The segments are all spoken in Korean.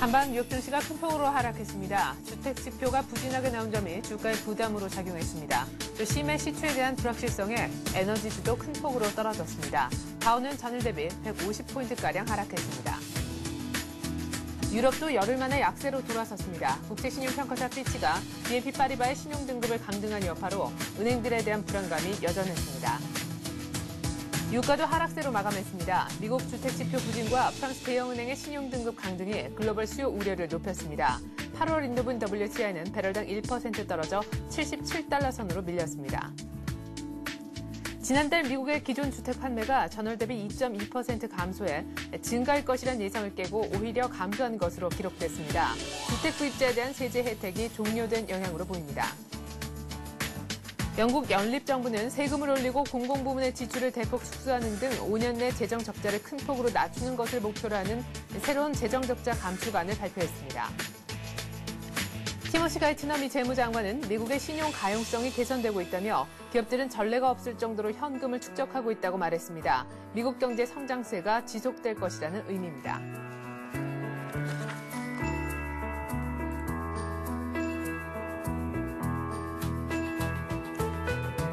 한밤 뉴욕 증시가 큰 폭으로 하락했습니다. 주택 지표가 부진하게 나온 점이 주가의 부담으로 작용했습니다. 또 심해 시추에 대한 불확실성에 에너지주도 큰 폭으로 떨어졌습니다. 다우는 전일 대비 150포인트가량 하락했습니다. 유럽도 열흘 만에 약세로 돌아섰습니다. 국제신용평가사 피치가 BNP 파리바의 신용등급을 강등한 여파로 은행들에 대한 불안감이 여전했습니다. 유가도 하락세로 마감했습니다. 미국 주택지표 부진과 프랑스 대형은행의 신용등급 강등이 글로벌 수요 우려를 높였습니다. 8월 인도분 WTI는 배럴당 1% 떨어져 77달러 선으로 밀렸습니다. 지난달 미국의 기존 주택 판매가 전월 대비 2.2% 감소해 증가할 것이란 예상을 깨고 오히려 감소한 것으로 기록됐습니다. 주택 구입자에 대한 세제 혜택이 종료된 영향으로 보입니다. 영국 연립정부는 세금을 올리고 공공부문의 지출을 대폭 축소하는 등 5년 내 재정 적자를 큰 폭으로 낮추는 것을 목표로 하는 새로운 재정 적자 감축안을 발표했습니다. 티모시 가이트너 미 재무장관은 미국의 신용 가용성이 개선되고 있다며 기업들은 전례가 없을 정도로 현금을 축적하고 있다고 말했습니다. 미국 경제 성장세가 지속될 것이라는 의미입니다.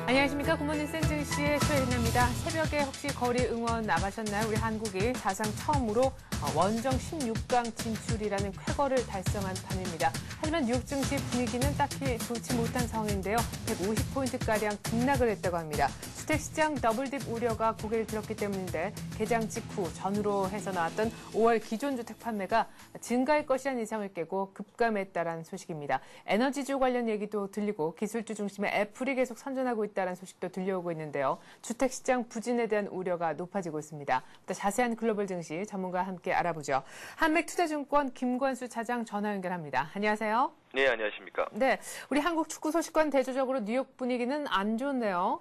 안녕하십니까. 굿모닝 센증시의 최혜린입니다. 새벽에 혹시 거리 응원 나가셨나요? 우리 한국이 사상 처음으로 원정 16강 진출이라는 쾌거를 달성한 판입니다. 하지만 뉴욕 증시 분위기는 딱히 좋지 못한 상황인데요. 150포인트가량 급락을 했다고 합니다. 주택시장 더블딥 우려가 고개를 들었기 때문인데 개장 직후 전후로 해서 나왔던 5월 기존 주택 판매가 증가할 것이라는 예상을 깨고 급감했다는 소식입니다. 에너지주 관련 얘기도 들리고 기술주 중심의 애플이 계속 선전하고 있다는 소식도 들려오고 있는데요. 주택시장 부진에 대한 우려가 높아지고 있습니다. 또 자세한 글로벌 증시 전문가와 함께 알아보죠. 한맥투자증권 김관수 차장 전화 연결합니다. 안녕하세요. 네, 안녕하십니까. 네, 우리 한국 축구 소식과는 대조적으로 뉴욕 분위기는 안 좋네요.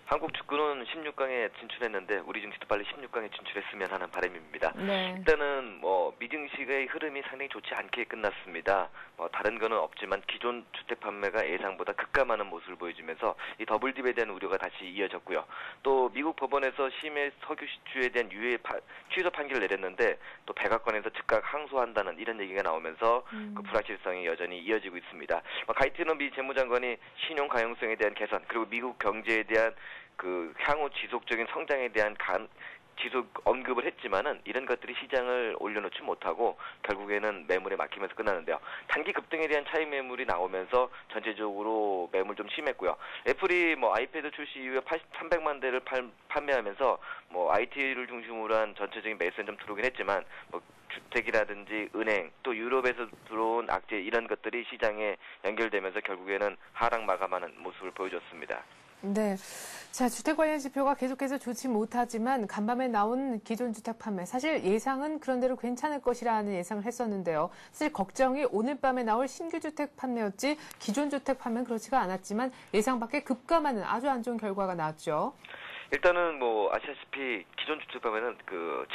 한국 축구는 16강에 진출했는데 우리 증시도 빨리 16강에 진출했으면 하는 바람입니다. 네. 일단은 미증시의 흐름이 상당히 좋지 않게 끝났습니다. 다른 거는 없지만 기존 주택 판매가 예상보다 급감하는 모습을 보여주면서 이 더블딥에 대한 우려가 다시 이어졌고요. 또 미국 법원에서 심해 석유 시추에 대한 유예 취소 판결을 내렸는데 또 백악관에서 즉각 항소한다는 이런 얘기가 나오면서 그 불확실성이 여전히 이어지고 있습니다. 가이트너 미 재무장관이 신용 가용성에 대한 개선 그리고 미국 경제에 대한 그 향후 지속적인 성장에 대한 지속 언급을 했지만은 이런 것들이 시장을 올려놓지 못하고 결국에는 매물에 막히면서 끝나는데요. 단기 급등에 대한 차익 매물이 나오면서 전체적으로 매물 좀 심했고요. 애플이 아이패드 출시 이후에 300만 대를 판매하면서 IT를 중심으로 한 전체적인 매수는 좀 들어오긴 했지만 주택이라든지 은행 또 유럽에서 들어온 악재 이런 것들이 시장에 연결되면서 결국에는 하락 마감하는 모습을 보여줬습니다. 네. 자, 주택 관련 지표가 계속해서 좋지 못하지만 간밤에 나온 기존 주택 판매. 사실 예상은 그런대로 괜찮을 것이라는 예상을 했었는데요. 사실 걱정이 오늘 밤에 나올 신규 주택 판매였지 기존 주택 판매는 그렇지가 않았지만 예상 밖에 급감하는 아주 안 좋은 결과가 나왔죠. 일단은 아시다시피 기존 주택 판매는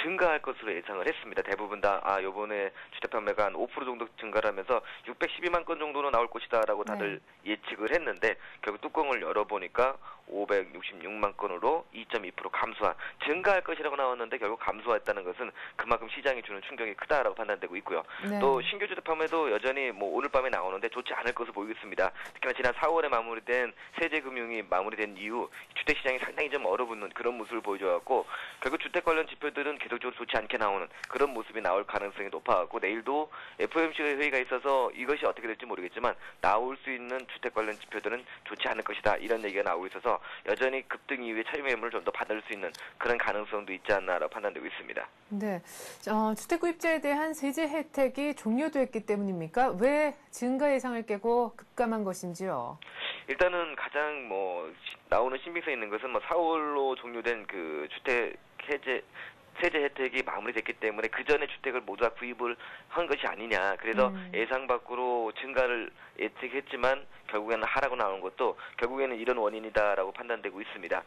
증가할 것으로 예상을 했습니다. 대부분 다 이번에 주택 판매가 한 5% 정도 증가를 하면서 612만 건 정도는 나올 것이다라고 다들 예측을 했는데 결국 뚜껑을 열어보니까 566만 건으로 2.2% 감소한 증가할 것이라고 나왔는데 결국 감소했다는 것은 그만큼 시장이 주는 충격이 크다라고 판단되고 있고요. 네. 또 신규 주택 판매도 여전히 오늘 밤에 나오는데 좋지 않을 것으로 보이고 있습니다. 특히나 지난 4월에 마무리된 세제 금융이 마무리된 이후 주택 시장이 상당히 좀 얼어붙는 그런 모습을 보여줘갖고 결국 주택 관련 지표들은 계속적으로 좋지 않게 나오는 그런 모습이 나올 가능성이 높아갖고 내일도 FOMC 회의가 있어서 이것이 어떻게 될지 모르겠지만 나올 수 있는 주택 관련 지표들은 좋지 않을 것이다 이런 얘기가 나오고 있어서 여전히 급등 이후에 차익 매물을 좀 더 받을 수 있는 그런 가능성도 있지 않나라고 판단되고 있습니다. 네, 주택 구입자에 대한 세제 혜택이 종료됐기 때문입니까? 왜 증가 예상을 깨고 급감한 것인지요? 일단은 가장 나오는 신빙성 있는 것은 4월로 종료된 그 주택 세제 혜택이 마무리됐기 때문에 그 전에 주택을 모두 다 구입을 한 것이 아니냐. 그래서 예상 밖으로 증가를 예측했지만 결국에는 하락으로 나오는 것도 결국에는 이런 원인이다라고 판단되고 있습니다.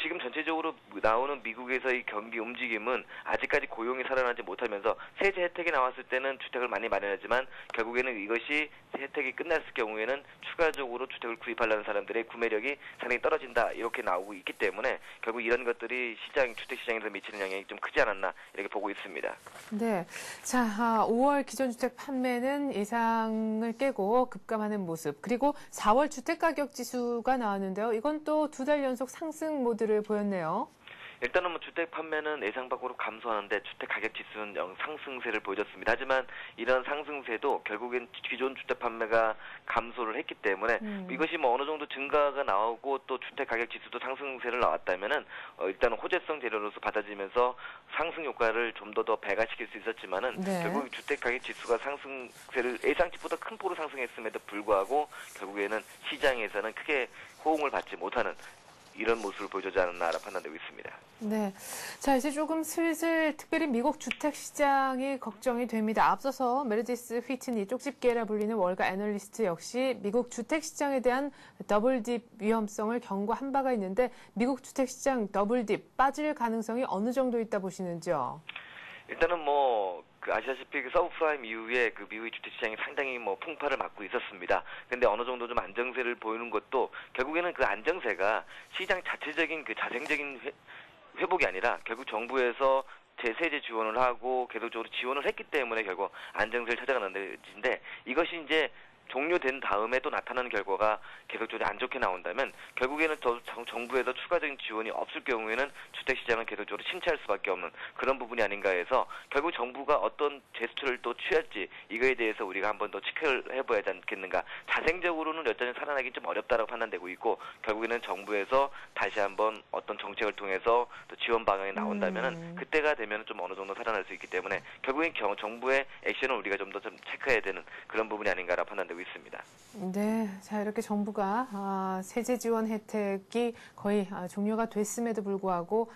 지금 전체적으로 나오는 미국에서의 경기 움직임은 아직까지 고용이 살아나지 못하면서 세제 혜택이 나왔을 때는 주택을 많이 마련하지만 결국에는 이것이 혜택이 끝났을 경우에는 추가적으로 주택을 구입하려는 사람들의 구매력이 상당히 떨어진다 이렇게 나오고 있기 때문에 결국 이런 것들이 주택 시장에서 미치는 영향이 영향이 좀 크지 않았나 이렇게 보고 있습니다. 네. 자, 5월 기존주택 판매는 예상을 깨고 급감하는 모습. 그리고 4월 주택가격 지수가 나왔는데요. 이건 또 2달 연속 상승 모드를 보였네요. 일단은 뭐 주택 판매는 예상 밖으로 감소하는데 주택 가격 지수는 상승세를 보여줬습니다. 하지만 이런 상승세도 결국엔 기존 주택 판매가 감소를 했기 때문에 이것이 뭐 어느 정도 증가가 나오고 또 주택 가격 지수도 상승세를 나왔다면은 일단은 호재성 재료로서 받아지면서 상승 효과를 좀 더 배가시킬 수 있었지만은 네. 결국 주택 가격 지수가 상승세를 예상치보다 큰 폭으로 상승했음에도 불구하고 결국에는 시장에서는 크게 호응을 받지 못하는 이런 모습을 보여주지 않았나라 판단되고 있습니다. 네. 자, 이제 조금 슬슬 특별히 미국 주택 시장이 걱정이 됩니다. 앞서서 메르디스 휘트니 쪽집게라 불리는 월가 애널리스트 역시 미국 주택 시장에 대한 더블딥 위험성을 경고한 바가 있는데 미국 주택 시장 더블딥 빠질 가능성이 어느 정도 있다 보시는지요? 일단은 아시다시피 서브프라임 이후에 미국의 주택시장이 상당히 풍파를 맞고 있었습니다. 근데 어느 정도 좀 안정세를 보이는 것도 결국에는 그 안정세가 시장 자체적인 자생적인 회복이 아니라 결국 정부에서 세제 지원을 하고 계속적으로 지원을 했기 때문에 결국 안정세를 찾아가는 데인데 이것이 이제 종료된 다음에 또 나타나는 결과가 계속적으로 안 좋게 나온다면 결국에는 정부에서 추가적인 지원이 없을 경우에는 주택시장은 계속적으로 침체할 수밖에 없는 그런 부분이 아닌가 해서 결국 정부가 어떤 제스처를 또 취할지 이거에 대해서 우리가 한 번 더 체크를 해봐야 하지 않겠는가. 자생적으로는 여전히 살아나기 좀 어렵다고 판단되고 있고 결국에는 정부에서 다시 한번 어떤 정책을 통해서 또 지원 방향이 나온다면은 그때가 되면 좀 어느 정도 살아날 수 있기 때문에 결국엔 정부의 액션을 우리가 좀 더 좀 체크해야 되는 그런 부분이 아닌가라고 판단되고 있습니다. 네, 자 이렇게 정부가 세제 지원 혜택이 거의 종료가 됐음에도 불구하고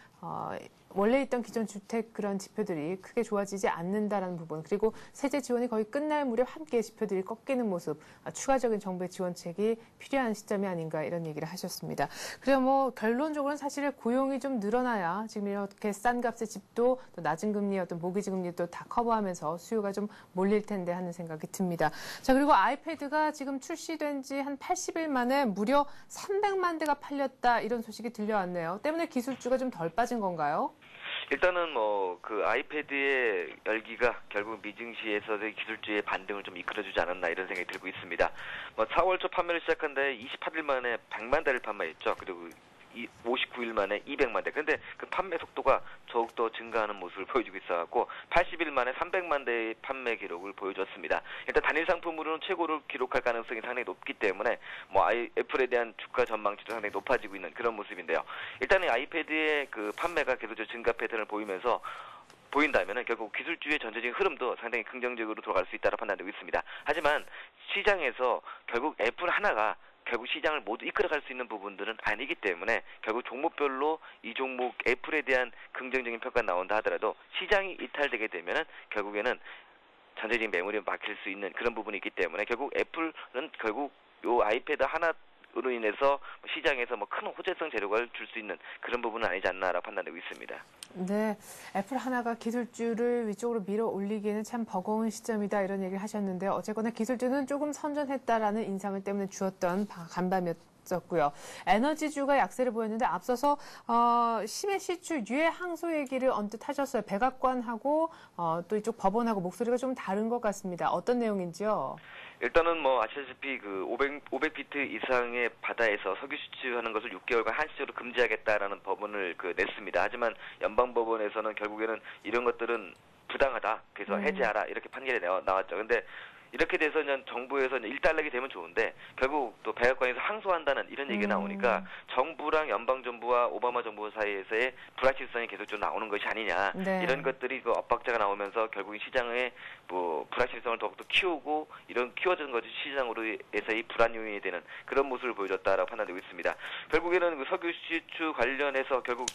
원래 있던 기존 주택 그런 지표들이 크게 좋아지지 않는다라는 부분 그리고 세제 지원이 거의 끝날 무렵 함께 지표들이 꺾이는 모습 추가적인 정부의 지원책이 필요한 시점이 아닌가 이런 얘기를 하셨습니다. 그리고 결론적으로는 사실 고용이 좀 늘어나야 지금 이렇게 싼 값의 집도 또 낮은 금리의 어떤 모기지 금리도 다 커버하면서 수요가 좀 몰릴 텐데 하는 생각이 듭니다. 자 그리고 아이패드가 지금 출시된 지 한 80일 만에 무려 300만 대가 팔렸다 이런 소식이 들려왔네요. 때문에 기술주가 좀 덜 빠진 건가요? 일단은 아이패드의 열기가 결국 미증시에서의 기술주의 반등을 좀 이끌어주지 않았나 이런 생각이 들고 있습니다. 4월 초 판매를 시작한 데 28일 만에 100만 대를 판매했죠. 그리고 59일 만에 200만 대. 근데 그 판매 속도가 더욱더 증가하는 모습을 보여주고 있어갖고 80일 만에 300만 대의 판매 기록을 보여줬습니다. 일단 단일 상품으로는 최고를 기록할 가능성이 상당히 높기 때문에 애플에 대한 주가 전망치도 상당히 높아지고 있는 그런 모습인데요. 일단 이 아이패드의 그 판매가 계속적으로 증가 패턴을 보인다면은 결국 기술주의 전체적인 흐름도 상당히 긍정적으로 돌아갈 수 있다고 판단되고 있습니다. 하지만 시장에서 결국 애플 하나가 결국 시장을 모두 이끌어갈 수 있는 부분들은 아니기 때문에 결국 종목별로 이 종목 애플에 대한 긍정적인 평가가 나온다 하더라도 시장이 이탈되게 되면은 결국에는 전체적인 매물이 막힐 수 있는 그런 부분이 있기 때문에 결국 애플은 결국 요 아이패드 하나로 인해서 시장에서 큰 호재성 재료를 줄 수 있는 그런 부분은 아니지 않나라고 판단되고 있습니다. 네, 애플 하나가 기술주를 위쪽으로 밀어 올리기에는 참 버거운 시점이다 이런 얘기를 하셨는데요. 어쨌거나 기술주는 조금 선전했다라는 인상을 때문에 주었던 간밤이었고요. 에너지주가 약세를 보였는데 앞서서 심해 시추 유해 항소 얘기를 언뜻 하셨어요. 백악관하고 또 이쪽 법원하고 목소리가 좀 다른 것 같습니다. 어떤 내용인지요? 일단은 아시다시피 500피트 이상의 바다에서 석유 수출하는 것을 6개월간 한시적으로 금지하겠다라는 법원을 냈습니다. 하지만 연방법원에서는 결국에는 이런 것들은 부당하다. 그래서 해제하라 이렇게 판결이 나왔죠. 근데 이렇게 돼서 정부에서 일단락이 되면 좋은데 결국 또 백악관에서 항소한다는 이런 얘기가 나오니까 정부랑 연방정부와 오바마 정부 사이에서의 불확실성이 계속적으로 나오는 것이 아니냐. 네. 이런 것들이 엇박자가 나오면서 결국 시장의 불확실성을 더욱더 키우고 이런 키워진 것이 시장으로에서의 불안 요인이 되는 그런 모습을 보여줬다라고 판단되고 있습니다. 결국에는 석유 수출 관련해서 결국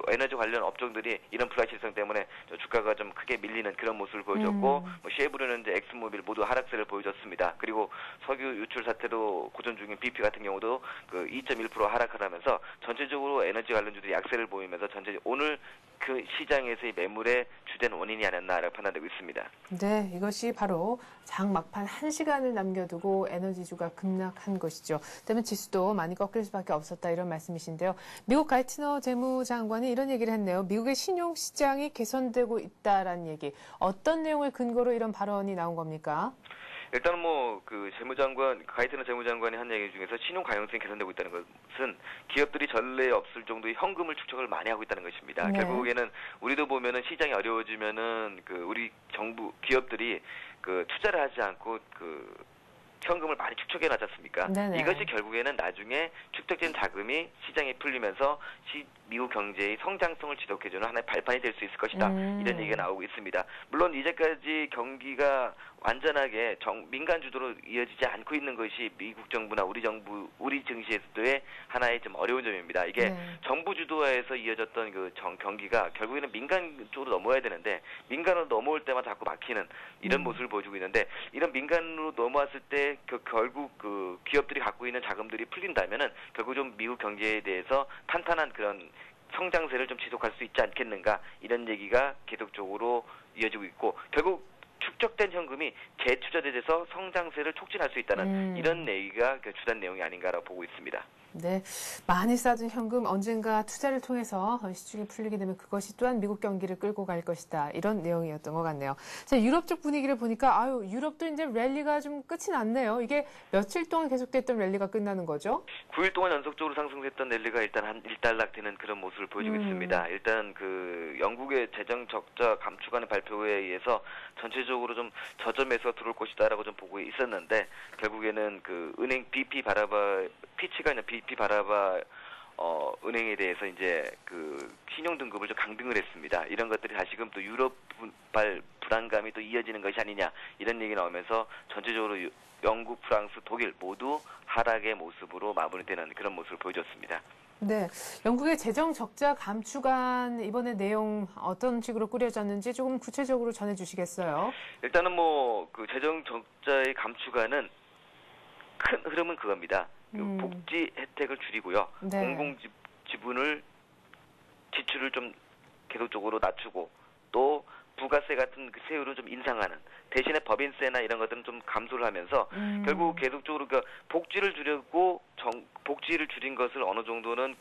에너지 관련 업종들이 이런 불확실성 때문에 주가가 좀 크게 밀리는 그런 모습을 보여줬고 쉐보르는 이제 엑스모빌 모두 하락 하락세를 보여줬습니다. 그리고 석유 유출 사태로 고전 중인 BP 같은 경우도 그 2.1% 하락을 하면서 전체적으로 에너지 관련주들이 약세를 보이면서 오늘 그 시장에서의 매물의 주된 원인이 아니었나라고 판단되고 있습니다. 네, 이것이 바로 장 막판 1시간을 남겨두고 에너지주가 급락한 것이죠. 때문에 지수도 많이 꺾일 수밖에 없었다 이런 말씀이신데요. 미국 갈티너 재무장관이 이런 얘기를 했네요. 미국의 신용시장이 개선되고 있다라는 얘기. 어떤 내용을 근거로 이런 발언이 나온 겁니까? 일단은 가이트너 재무장관이 한 얘기 중에서 신용 가용성이 개선되고 있다는 것은 기업들이 전례 없을 정도의 현금을 축적을 많이 하고 있다는 것입니다. 네. 결국에는 우리도 보면은 시장이 어려워지면은 우리 정부 기업들이 투자를 하지 않고 현금을 많이 축적해 놨지 않습니까? 네네. 이것이 결국에는 나중에 축적된 자금이 시장에 풀리면서 미국 경제의 성장성을 지속해주는 하나의 발판이 될 수 있을 것이다. 이런 얘기가 나오고 있습니다. 물론 이제까지 경기가 완전하게 민간 주도로 이어지지 않고 있는 것이 미국 정부나 우리 증시에서의 하나의 좀 어려운 점입니다. 이게 네. 정부 주도하에서 이어졌던 경기가 결국에는 민간 쪽으로 넘어야 되는데 민간으로 넘어올 때만 자꾸 막히는 이런 모습을 보여주고 있는데 이런 민간으로 넘어왔을 때 결국 기업들이 갖고 있는 자금들이 풀린다면은 결국 좀 미국 경제에 대해서 탄탄한 그런 성장세를 좀 지속할 수 있지 않겠는가 이런 얘기가 계속적으로 이어지고 있고 결국 축적된 현금이 재투자돼서 성장세를 촉진할 수 있다는 이런 얘기가 주된 내용이 아닌가라고 보고 있습니다. 네, 많이 쌓은 현금 언젠가 투자를 통해서 시중에 풀리게 되면 그것이 또한 미국 경기를 끌고 갈 것이다. 이런 내용이었던 것 같네요. 자, 유럽 쪽 분위기를 보니까 유럽도 이제 랠리가 좀 끝이 났네요. 이게 며칠 동안 계속됐던 랠리가 끝나는 거죠? 9일 동안 연속적으로 상승했던 랠리가 일단 한 일단락되는 그런 모습을 보여주고 있습니다. 일단 영국의 재정 적자 감축안의 발표에 의해서 전체적으로 좀 저점에서 들어올 것이다라고 좀 보고 있었는데 결국에는 은행 BP 바라바 은행에 대해서 이제 신용 등급을 좀 강등을 했습니다. 이런 것들이 다시금 또 유럽발 불안감이 또 이어지는 것이 아니냐 이런 얘기 나오면서 전체적으로 영국, 프랑스, 독일 모두 하락의 모습으로 마무리되는 그런 모습을 보여줬습니다. 네, 영국의 재정 적자 감축안 이번에 내용 어떤 식으로 꾸려졌는지 조금 구체적으로 전해주시겠어요? 일단은 재정 적자의 감축안은 큰 흐름은 그겁니다. 복지 혜택을 줄이고요. 네. 공공 지분을 지출을 좀 계속적으로 낮추고 또 부가세 같은 세율을 좀 인상하는 대신에 법인세나 이런 것들은 좀 감소를 하면서 결국 계속적으로 복지를 줄이고 복지를 줄인 것을 어느 정도는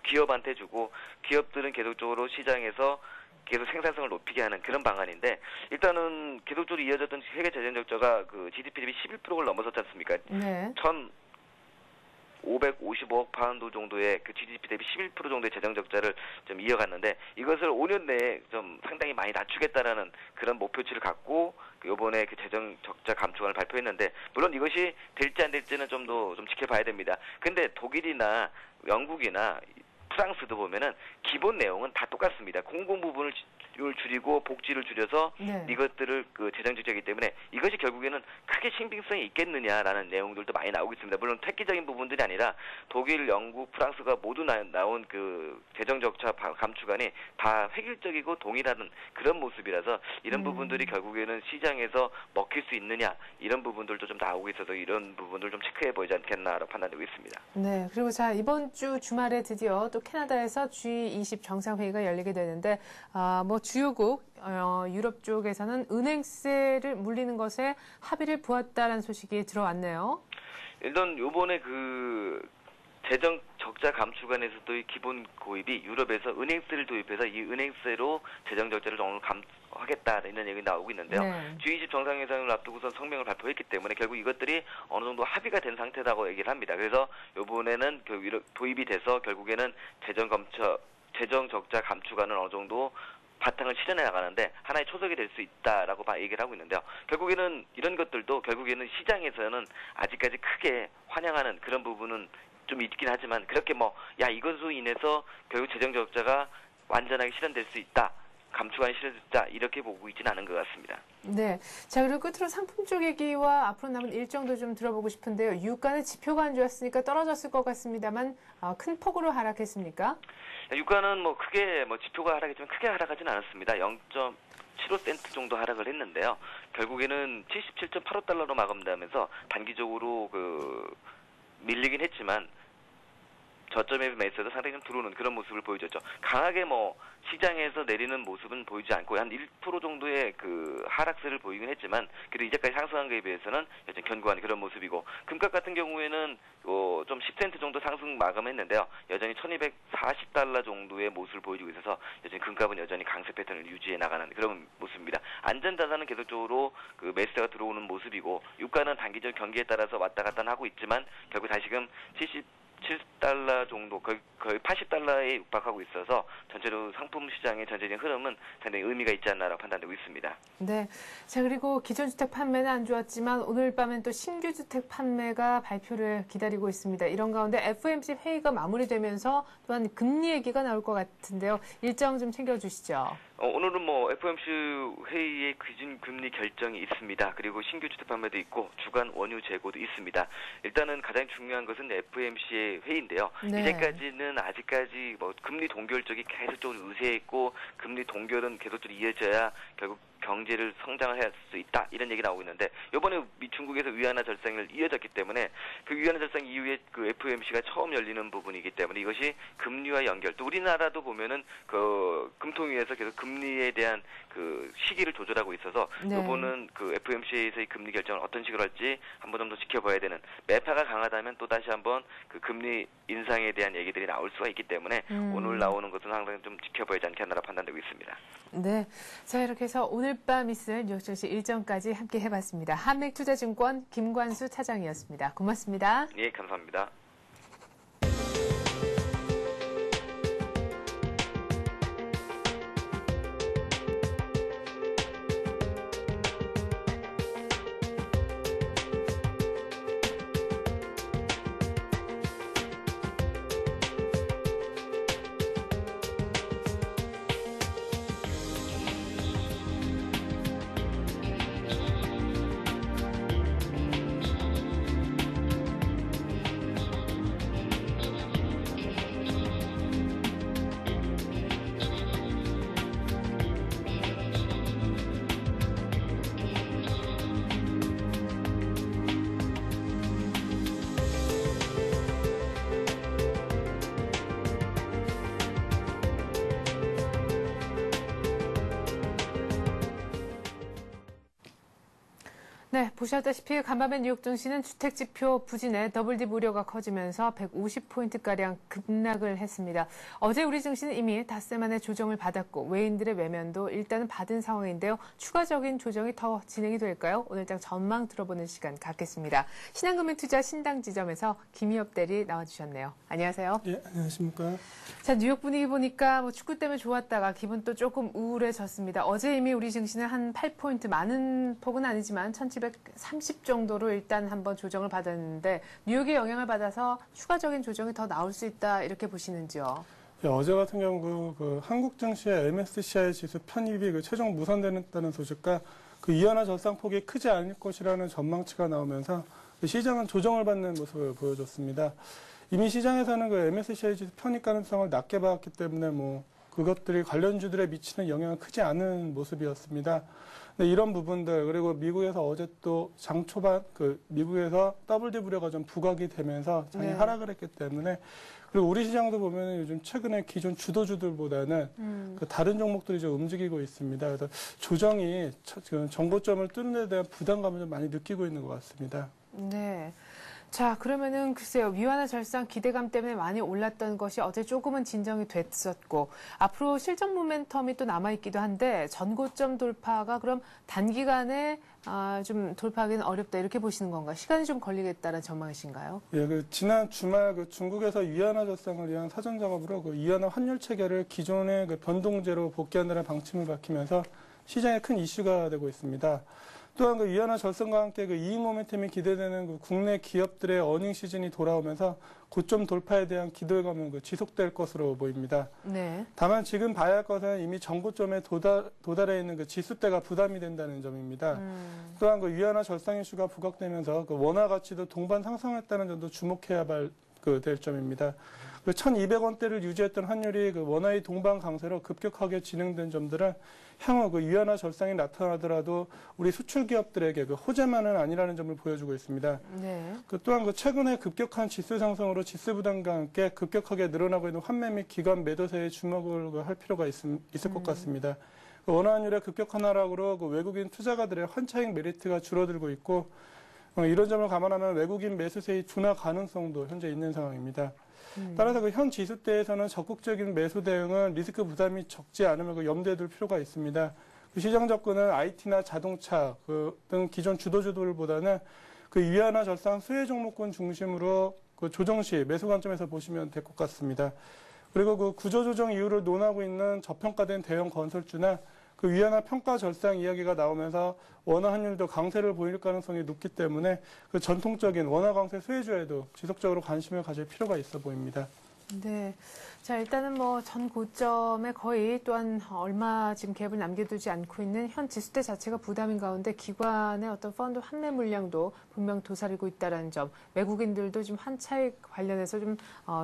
기업한테 주고 기업들은 계속적으로 시장에서 계속 생산성을 높이게 하는 그런 방안인데 일단은 계속적으로 이어졌던 세계 재정 적자가 GDP 대비 11%를 넘어섰지 않습니까? 네. 555억 파운드 정도의 GDP 대비 11% 정도의 재정 적자를 좀 이어갔는데 이것을 5년 내에 좀 상당히 많이 낮추겠다라는 그런 목표치를 갖고 이번에 재정 적자 감축안을 발표했는데 물론 이것이 될지 안 될지는 좀 더 지켜봐야 됩니다. 근데 독일이나 영국이나 프랑스도 보면은 기본 내용은 다 똑같습니다. 공공 부분을 줄이고 복지를 줄여서 네. 이것들을 재정 적자이기 때문에 이것이 결국에는 크게 신빙성이 있겠느냐라는 내용들도 많이 나오고 있습니다. 물론 획기적인 부분들이 아니라 독일, 영국, 프랑스가 모두 나온 재정 적자 감축안이 다 획일적이고 동일한 그런 모습이라서 이런 부분들이 결국에는 시장에서 먹힐 수 있느냐 이런 부분들도 좀 나오고 있어서 이런 부분들 좀 체크해 보이지 않겠나라고 판단되고 있습니다. 네, 그리고 이번 주 주말에 드디어 또 캐나다에서 G20 정상회의가 열리게 되는데 주요국 유럽 쪽에서는 은행세를 물리는 것에 합의를 보았다라는 소식이 들어왔네요. 일단 요번에 재정 적자 감축안에서도 기본 고입이 유럽에서 은행세를 도입해서 이 은행세로 재정 적자를 오늘 감하겠다 이런 얘기 나오고 있는데요. 네. G20 정상회담을 앞두고서 성명을 발표했기 때문에 결국 이것들이 어느 정도 합의가 된 상태라고 얘기를 합니다. 그래서 요번에는 도입이 돼서 결국에는 재정 적자 감축안을 어느 정도 바탕을 실현해 나가는데 하나의 초석이 될 수 있다라고 얘기를 하고 있는데요. 결국에는 이런 것들도 결국에는 시장에서는 아직까지 크게 환영하는 그런 부분은 좀 있긴 하지만 그렇게 이것으로 인해서 결국 재정 적자가 완전하게 실현될 수 있다. 감축안이 실현될 수 있다. 이렇게 보고 있지는 않은 것 같습니다. 네. 자, 그리고 끝으로 상품 쪽 얘기와 앞으로 남은 일정도 좀 들어보고 싶은데요. 유가는 지표가 안 좋았으니까 떨어졌을 것 같습니다만 큰 폭으로 하락했습니까? 유가는 크게 지표가 하락했지만 크게 하락하지는 않았습니다. 75센트 정도 하락을 했는데요. 결국에는 77.85달러로 마감되면서 단기적으로 밀리긴 했지만 저점에 매수해도 상당히 좀 들어오는 그런 모습을 보여줬죠. 강하게 시장에서 내리는 모습은 보이지 않고 한 1% 정도의 하락세를 보이긴 했지만 그래도 이제까지 상승한 것에 비해서는 여전히 견고한 그런 모습이고 금값 같은 경우에는 좀 10센트 정도 상승 마감했는데요. 여전히 1240달러 정도의 모습을 보여주고 있어서 여전히 금값은 여전히 강세 패턴을 유지해 나가는 그런 모습입니다. 안전자산은 계속적으로 매수세가 들어오는 모습이고 유가는 단기적 경기에 따라서 왔다 갔다 하고 있지만 결국 다시금 7달러 정도, 거의 80달러에 육박하고 있어서 전체적으로 상품 시장의 전체적인 흐름은 상당히 의미가 있지 않나라고 판단되고 있습니다. 네. 자, 그리고 기존 주택 판매는 안 좋았지만 오늘 밤엔 또 신규 주택 판매가 발표를 기다리고 있습니다. 이런 가운데 FOMC 회의가 마무리되면서 또한 금리 얘기가 나올 것 같은데요. 일정 좀 챙겨주시죠. 오늘은 FOMC 회의의 기준금리 결정이 있습니다. 그리고 신규 주택 판매도 있고 주간 원유 재고도 있습니다. 일단은 가장 중요한 것은 FOMC의 회의인데요. 네. 이제까지는 아직까지 금리 동결 쪽이 계속적으로 우세했고 금리 동결은 계속적으로 이어져야 결국 경제를 성장을 할 수 있다 이런 얘기 나오고 있는데 이번에 중국에서 위안화 절상을 이어졌기 때문에 그 위안화 절상 이후에 FOMC가 처음 열리는 부분이기 때문에 이것이 금리와 연결 또 우리나라도 보면은 금통위에서 계속 금리에 대한 시기를 조절하고 있어서 네. 이번은 FOMC에서의 금리 결정을 어떤 식으로 할지 한 번 좀 더 지켜봐야 되는 매파가 강하다면 또 다시 한번 금리 인상에 대한 얘기들이 나올 수가 있기 때문에 오늘 나오는 것은 항상 좀 지켜봐야지 않겠나 판단되고 있습니다. 네. 자, 이렇게 해서 오늘 밤 있을 뉴욕 증시 일정까지 함께 해봤습니다. 한맥투자증권 김관수 차장이었습니다. 고맙습니다. 예, 감사합니다. 네, 보셨다시피 간밤에 뉴욕 증시는 주택지표 부진에 더블-D 우려가 커지면서 150포인트가량 급락을 했습니다. 어제 우리 증시는 이미 닷새 만에 조정을 받았고 외인들의 외면도 일단은 받은 상황인데요. 추가적인 조정이 더 진행이 될까요? 오늘장 전망 들어보는 시간 갖겠습니다. 신한금융투자 신당지점에서 김희엽 대리 나와주셨네요. 안녕하세요. 예, 안녕하십니까. 자, 뉴욕 분위기 보니까 축구 때문에 좋았다가 기분 또 조금 우울해졌습니다. 어제 이미 우리 증시는 한 8포인트, 많은 폭은 아니지만 1730 정도로 일단 한번 조정을 받았는데 뉴욕의 영향을 받아서 추가적인 조정이 더 나올 수 있다 이렇게 보시는지요? 예, 어제 같은 경우 한국 증시의 MSCI 지수 편입이 최종 무산되었다는 소식과 이하나 절상폭이 크지 않을 것이라는 전망치가 나오면서 시장은 조정을 받는 모습을 보여줬습니다. 이미 시장에서는 MSCI 지수 편입 가능성을 낮게 봤기 때문에 그것들이 관련주들에 미치는 영향은 크지 않은 모습이었습니다. 근데 이런 부분들, 그리고 미국에서 어제 또 장 초반, 미국에서 더블-D 우려가 좀 부각이 되면서 장이 하락을 했기 때문에, 그리고 우리 시장도 보면 요즘 최근에 기존 주도주들보다는 다른 종목들이 좀 움직이고 있습니다. 그래서 조정이 정고점을 뚫는 데 대한 부담감을 좀 많이 느끼고 있는 것 같습니다. 네. 자, 그러면은 글쎄요. 위안화 절상 기대감 때문에 많이 올랐던 것이 어제 조금은 진정이 됐었고 앞으로 실적 모멘텀이 또 남아있기도 한데 전고점 돌파가 그럼 단기간에 좀 돌파하기는 어렵다 이렇게 보시는 건가요? 시간이 좀 걸리겠다는 전망이신가요? 예, 지난 주말 중국에서 위안화 절상을 위한 사전 작업으로 위안화 환율 체계를 기존의 변동제로 복귀한다는 방침을 밝히면서 시장에 큰 이슈가 되고 있습니다. 또한 위안화 절상과 함께 이익 모멘텀이 기대되는 국내 기업들의 어닝 시즌이 돌아오면서 고점 돌파에 대한 기대감은 지속될 것으로 보입니다. 네. 다만 지금 봐야 할 것은 이미 전고점에 도달해 있는 지수대가 부담이 된다는 점입니다. 또한 위안화 절상 이슈가 부각되면서 원화 가치도 동반 상승했다는 점도 주목해야 할 될 점입니다. 그 1,200원대를 유지했던 환율이 그 원화의 동반 강세로 급격하게 진행된 점들은 향후 그 위안화 절상이 나타나더라도 우리 수출 기업들에게 그 호재만은 아니라는 점을 보여주고 있습니다. 네. 그 또한 그 최근에 급격한 지수 상승으로 지수 부담과 함께 급격하게 늘어나고 있는 환매 및 기관 매도세에 주목을 할 필요가 있을 것 같습니다. 그 원화 환율의 급격한 하락으로 그 외국인 투자가들의 환차익 메리트가 줄어들고 있고 이런 점을 감안하면 외국인 매수세의 둔화 가능성도 현재 있는 상황입니다. 따라서 그 현 지수대에서는 적극적인 매수 대응은 리스크 부담이 적지 않으면 그 염두에 둘 필요가 있습니다. 그 시장 접근은 IT나 자동차 등 기존 주도주들보다는 그 위안화 절상 수혜 종목군 중심으로 그 조정 시 매수 관점에서 보시면 될 것 같습니다. 그리고 그 구조조정 이유를 논하고 있는 저평가된 대형 건설주나 그 위안화 평가 절상 이야기가 나오면서 원화 환율도 강세를 보일 가능성이 높기 때문에 그 전통적인 원화 강세 수혜주에도 지속적으로 관심을 가질 필요가 있어 보입니다. 네. 자, 일단은 뭐 전 고점에 거의 또한 얼마 지금 갭을 남겨두지 않고 있는 현 지수대 자체가 부담인 가운데 기관의 어떤 펀드 환매 물량도 분명 도사리고 있다는 점, 외국인들도 지금 환차익 관련해서 좀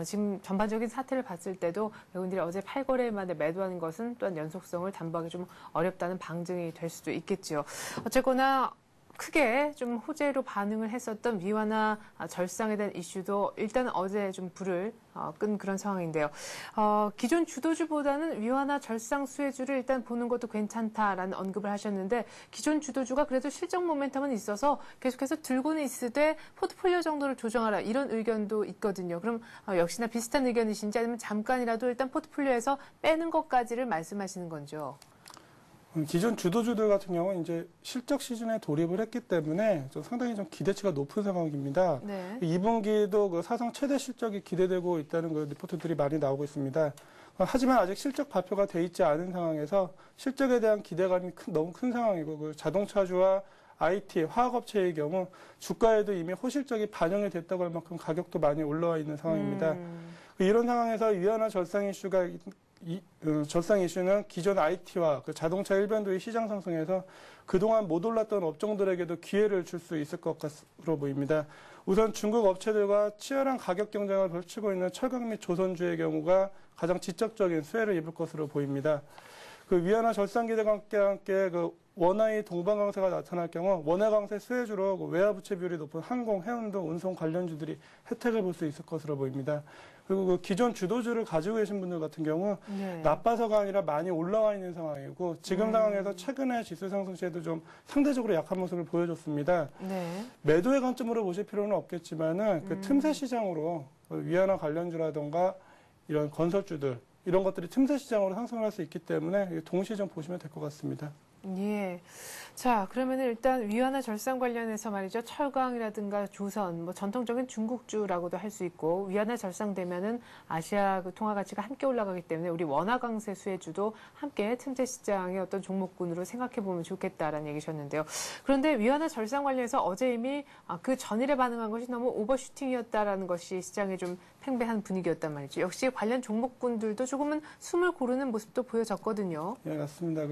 지금 전반적인 사태를 봤을 때도 외국인들이 어제 8거래일 만에 매도하는 것은 또한 연속성을 담보하기 좀 어렵다는 방증이 될 수도 있겠죠. 어쨌거나 크게 좀 호재로 반응을 했었던 위안화 절상에 대한 이슈도 일단 어제 좀 불을 끈 그런 상황인데요. 기존 주도주보다는 위안화 절상 수혜주를 일단 보는 것도 괜찮다라는 언급을 하셨는데 기존 주도주가 그래도 실적 모멘텀은 있어서 계속해서 들고는 있으되 포트폴리오 정도를 조정하라 이런 의견도 있거든요. 그럼 역시나 비슷한 의견이신지 아니면 잠깐이라도 일단 포트폴리오에서 빼는 것까지를 말씀하시는 건죠? 기존 주도주들 같은 경우는 이제 실적 시즌에 돌입을 했기 때문에 좀 상당히 좀 기대치가 높은 상황입니다. 네. 2분기도 그 사상 최대 실적이 기대되고 있다는 그 리포트들이 많이 나오고 있습니다. 하지만 아직 실적 발표가 돼 있지 않은 상황에서 실적에 대한 기대감이 너무 큰 상황이고 그 자동차주와 IT, 화학업체의 경우 주가에도 이미 호실적이 반영이 됐다고 할 만큼 가격도 많이 올라와 있는 상황입니다. 이런 상황에서 위안화 절상 이슈가 절상 이슈는 기존 IT와 그 자동차 일변도의 시장 상승에서 그동안 못 올랐던 업종들에게도 기회를 줄 수 있을 것으로 보입니다. 우선 중국 업체들과 치열한 가격 경쟁을 펼치고 있는 철강 및 조선주의 경우가 가장 직접적인 수혜를 입을 것으로 보입니다. 그 위안화 절상 기대와 함께 그 원화의 동반 강세가 나타날 경우 원화 강세 수혜주로 그 외화 부채 비율이 높은 항공, 해운 등 운송 관련주들이 혜택을 볼 수 있을 것으로 보입니다. 그리고 그 기존 주도주를 가지고 계신 분들 같은 경우 나빠서가 아니라 많이 올라와 있는 상황이고 지금 상황에서 최근에 지수 상승 시에도 좀 상대적으로 약한 모습을 보여줬습니다. 네. 매도의 관점으로 보실 필요는 없겠지만은 그 틈새 시장으로 위안화 관련주라든가 이런 건설주들 이런 것들이 틈새 시장으로 상승을 할 수 있기 때문에 동시에 좀 보시면 될 것 같습니다. 예. 자, 그러면 일단 위안화 절상 관련해서 말이죠. 철강이라든가 조선, 뭐 전통적인 중국주라고도 할 수 있고 위안화 절상되면은 아시아 그 통화 가치가 함께 올라가기 때문에 우리 원화 강세 수혜주도 함께 틈새 시장의 어떤 종목군으로 생각해 보면 좋겠다라는 얘기셨는데요. 그런데 위안화 절상 관련해서 어제 이미 그 전일에 반응한 것이 너무 오버슈팅이었다라는 것이 시장에 좀 팽배한 분위기였단 말이죠. 역시 관련 종목군들도 조금은 숨을 고르는 모습도 보여졌거든요. 예, 맞습니다.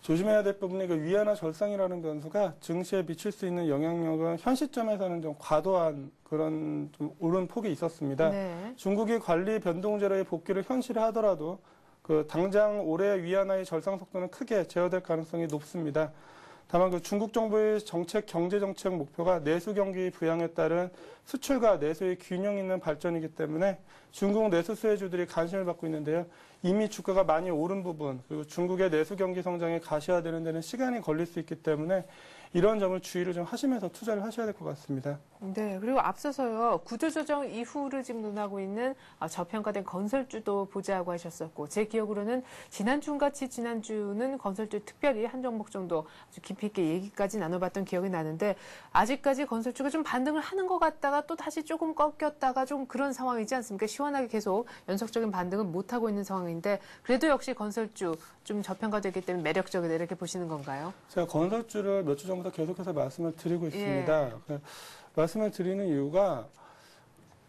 조심해야 될 부분이 위안화 절상이라는 변수가 증시에 미칠 수 있는 영향력은 현 시점에서는 좀 과도한 그런 좀 오른 폭이 있었습니다. 네. 중국이 관리 변동제로의 복귀를 현실화하더라도 당장 올해 위안화의 절상 속도는 크게 제어될 가능성이 높습니다. 다만 중국 정부의 경제 정책 목표가 내수 경기 부양에 따른 수출과 내수의 균형 있는 발전이기 때문에 중국 내수 수혜주들이 관심을 받고 있는데요. 이미 주가가 많이 오른 부분, 그리고 중국의 내수 경기 성장이 가시화되는 데는 시간이 걸릴 수 있기 때문에 이런 점을 주의를 좀 하시면서 투자를 하셔야 될 것 같습니다. 네, 그리고 앞서서요, 구조조정 이후를 지금 논하고 있는 저평가된 건설주도 보자고 하셨었고, 제 기억으로는 지난주는 건설주 특별히 한 종목 정도 아주 깊이 있게 얘기까지 나눠봤던 기억이 나는데, 아직까지 건설주가 좀 반등을 하는 것 같다가 또 다시 조금 꺾였다가 좀 그런 상황이지 않습니까? 시원하게 계속 연속적인 반등을 못하고 있는 상황인데, 그래도 역시 건설주 좀 저평가되기 때문에 매력적이다 이렇게 보시는 건가요? 제가 건설주를 몇 주 전부터 계속해서 말씀을 드리고 있습니다. 예. 말씀을 드리는 이유가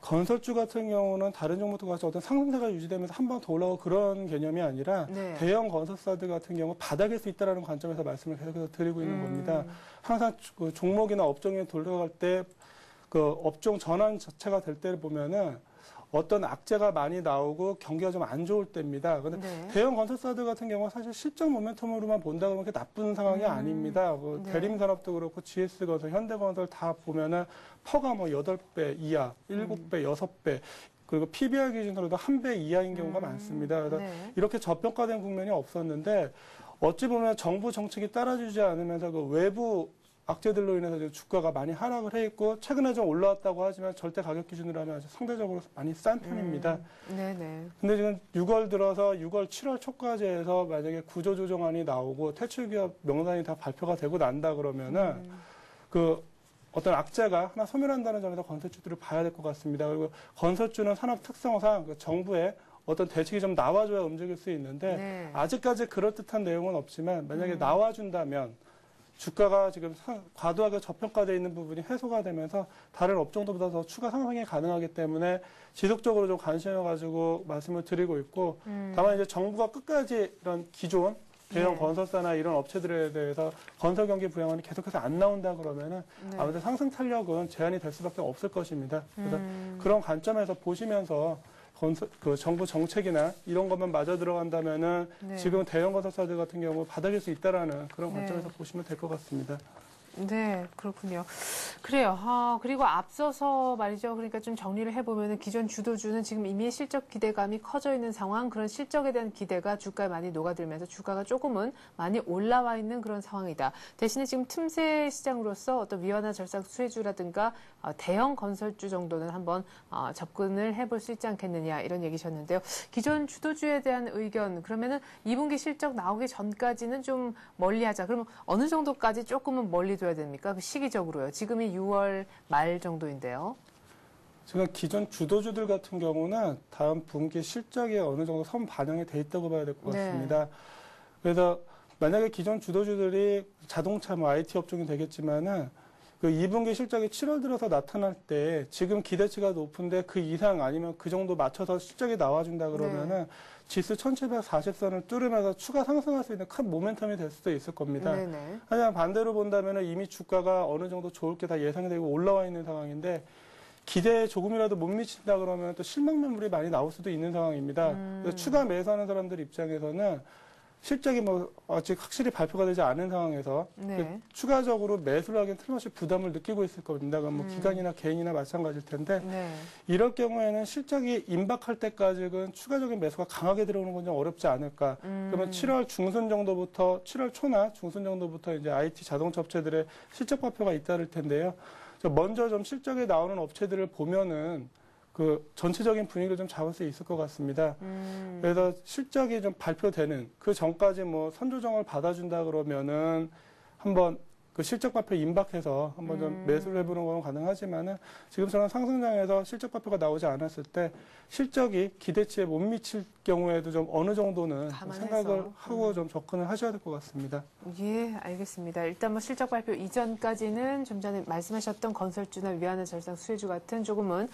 건설주 같은 경우는 다른 종목들과 같이 어떤 상승세가 유지되면서 한 번 더 올라오고 그런 개념이 아니라 네. 대형 건설사들 같은 경우 바닥일 수 있다는 관점에서 말씀을 계속해서 드리고 있는 겁니다. 항상 종목이나 업종에 돌아갈 때 그 업종 전환 자체가 될 때를 보면은 어떤 악재가 많이 나오고 경기가 좀 안 좋을 때입니다. 근데 네. 대형 건설사들 같은 경우는 사실 실적 모멘텀으로만 본다 그러면 그렇게 나쁜 상황이 아닙니다. 뭐 네. 대림산업도 그렇고 GS건설, 현대건설 다 보면은 퍼가 뭐 8배 이하, 7배, 6배 그리고 PBR 기준으로도 1배 이하인 경우가 많습니다. 그래서 네. 이렇게 저평가된 국면이 없었는데 어찌 보면 정부 정책이 따라주지 않으면서 그 외부 악재들로 인해서 지금 주가가 많이 하락을 해 있고 최근에 좀 올라왔다고 하지만 절대 가격 기준으로 하면 아주 상대적으로 많이 싼 편입니다. 네네. 근데 지금 6월 들어서 6월, 7월 초까지 해서 만약에 구조조정안이 나오고 퇴출기업 명단이 다 발표가 되고 난다 그러면은 그 어떤 악재가 하나 소멸한다는 점에서 건설주들을 봐야 될 것 같습니다. 그리고 건설주는 산업 특성상 그 정부의 어떤 대책이 좀 나와줘야 움직일 수 있는데 네. 아직까지 그럴듯한 내용은 없지만 만약에 나와준다면 주가가 지금 과도하게 저평가되어 있는 부분이 해소가 되면서 다른 업종들보다 더 추가 상승이 가능하기 때문에 지속적으로 좀 관심을 가지고 말씀을 드리고 있고 다만 이제 정부가 끝까지 이런 기존 대형 네. 건설사나 이런 업체들에 대해서 건설 경기 부양안이 계속해서 안 나온다 그러면은 네. 아무래도 상승 탄력은 제한이 될 수밖에 없을 것입니다. 그래서 그런 관점에서 보시면서 그 정부 정책이나 이런 것만 맞아 들어간다면은 네. 지금 대형 건설사들 같은 경우 받아줄 수 있다라는 그런 네. 관점에서 보시면 될 것 같습니다. 네, 그렇군요. 그래요. 그리고 앞서서 말이죠. 그러니까 좀 정리를 해보면은 기존 주도주는 지금 이미 실적 기대감이 커져 있는 상황, 그런 실적에 대한 기대가 주가에 많이 녹아들면서 주가가 조금은 많이 올라와 있는 그런 상황이다. 대신에 지금 틈새 시장으로서 어떤 위완화 절상 수혜주라든가 대형 건설주 정도는 한번 접근을 해볼 수 있지 않겠느냐 이런 얘기셨는데요. 기존 주도주에 대한 의견, 그러면은 2분기 실적 나오기 전까지는 좀 멀리하자. 그러면 어느 정도까지 조금은 멀리 둬야 됩니까? 그 시기적으로요. 지금이 6월 말 정도인데요. 지금 기존 주도주들 같은 경우는 다음 분기 실적에 어느 정도 선 반영이 돼 있다고 봐야 될 것 같습니다. 그래서 만약에 기존 주도주들이 자동차, 뭐 IT 업종이 되겠지만은 그 2분기 실적이 7월 들어서 나타날 때 지금 기대치가 높은데 그 이상 아니면 그 정도 맞춰서 실적이 나와준다 그러면은 지수 1740선을 뚫으면서 추가 상승할 수 있는 큰 모멘텀이 될 수도 있을 겁니다. 네네. 하지만 반대로 본다면은 이미 주가가 어느 정도 좋을 게 다 예상이 되고 올라와 있는 상황인데 기대에 조금이라도 못 미친다 그러면 또 실망 매물이 많이 나올 수도 있는 상황입니다. 그래서 추가 매수하는 사람들 입장에서는 실적이 뭐 아직 확실히 발표가 되지 않은 상황에서 네. 추가적으로 매수를 하기엔 틀림없이 부담을 느끼고 있을 겁니다. 그럼 뭐 기관이나 개인이나 마찬가지일 텐데 네. 이럴 경우에는 실적이 임박할 때까지는 추가적인 매수가 강하게 들어오는 건 좀 어렵지 않을까. 그러면 7월 중순 정도부터 7월 초나 중순 정도부터 이제 IT 자동차 업체들의 실적 발표가 잇따를 텐데요. 먼저 좀 실적에 나오는 업체들을 보면은 그 전체적인 분위기를 좀 잡을 수 있을 것 같습니다. 그래서 실적이 좀 발표되는 그 전까지 뭐 선조정을 받아준다 그러면은 한번 그 실적 발표 임박해서 한번 좀 매수를 해보는 건 가능하지만은 지금처럼 상승장에서 실적 발표가 나오지 않았을 때 실적이 기대치에 못 미칠 경우에도 좀 어느 정도는 감안해서. 생각을 하고 좀 접근을 하셔야 될 것 같습니다. 예, 알겠습니다. 일단 뭐 실적 발표 이전까지는 좀 전에 말씀하셨던 건설주나 위안화 절상 수혜주 같은 조금은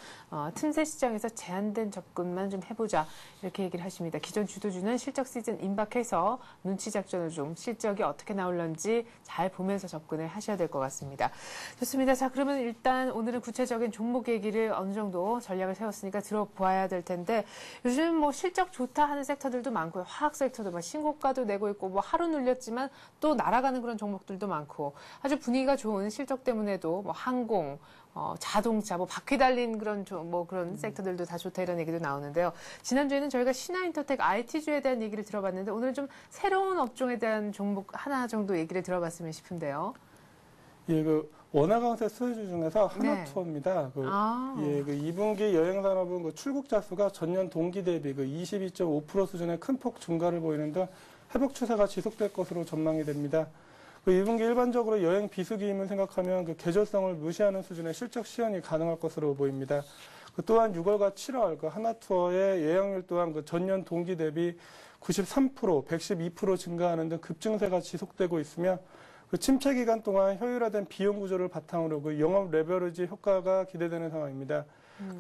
틈새 시장에서 제한된 접근만 좀 해보자 이렇게 얘기를 하십니다. 기존 주도주는 실적 시즌 임박해서 눈치 작전을 좀 실적이 어떻게 나올런지 잘 보면서 접근을 하셔야 될 것 같습니다. 좋습니다. 자, 그러면 일단 오늘은 구체적인 종목 얘기를 어느 정도 전략을 세웠으니까 들어보아야 될 텐데 요즘 뭐 실적 좋다 하는 섹터들도 많고요. 화학 섹터도 막 신고가도 내고 있고 뭐 하루 눌렸지만 또 날아가는 그런 종목들도 많고 아주 분위기가 좋은 실적 때문에도 뭐 항공, 자동차, 뭐 바퀴 달린 그런 뭐 그런 섹터들도 다 좋다 이런 얘기도 나오는데요. 지난주에는 저희가 신화인터텍 IT주에 대한 얘기를 들어봤는데 오늘은 좀 새로운 업종에 대한 종목 하나 정도 얘기를 들어봤으면 싶은데요. 예, 그 원화 강세 수혜주 중에서 하나투어입니다. 예, 그 2분기 여행 산업은 그 출국자 수가 전년 동기 대비 그 22.5% 수준의 큰 폭 증가를 보이는 등 회복 추세가 지속될 것으로 전망이 됩니다. 그 1분기 일반적으로 여행 비수기임을 생각하면 그 계절성을 무시하는 수준의 실적 시현이 가능할 것으로 보입니다. 그 또한 6월과 7월 그 하나투어의 예약률 또한 그 전년 동기 대비 93%, 112% 증가하는 등 급증세가 지속되고 있으며 그 침체 기간 동안 효율화된 비용 구조를 바탕으로 그 영업 레버리지 효과가 기대되는 상황입니다.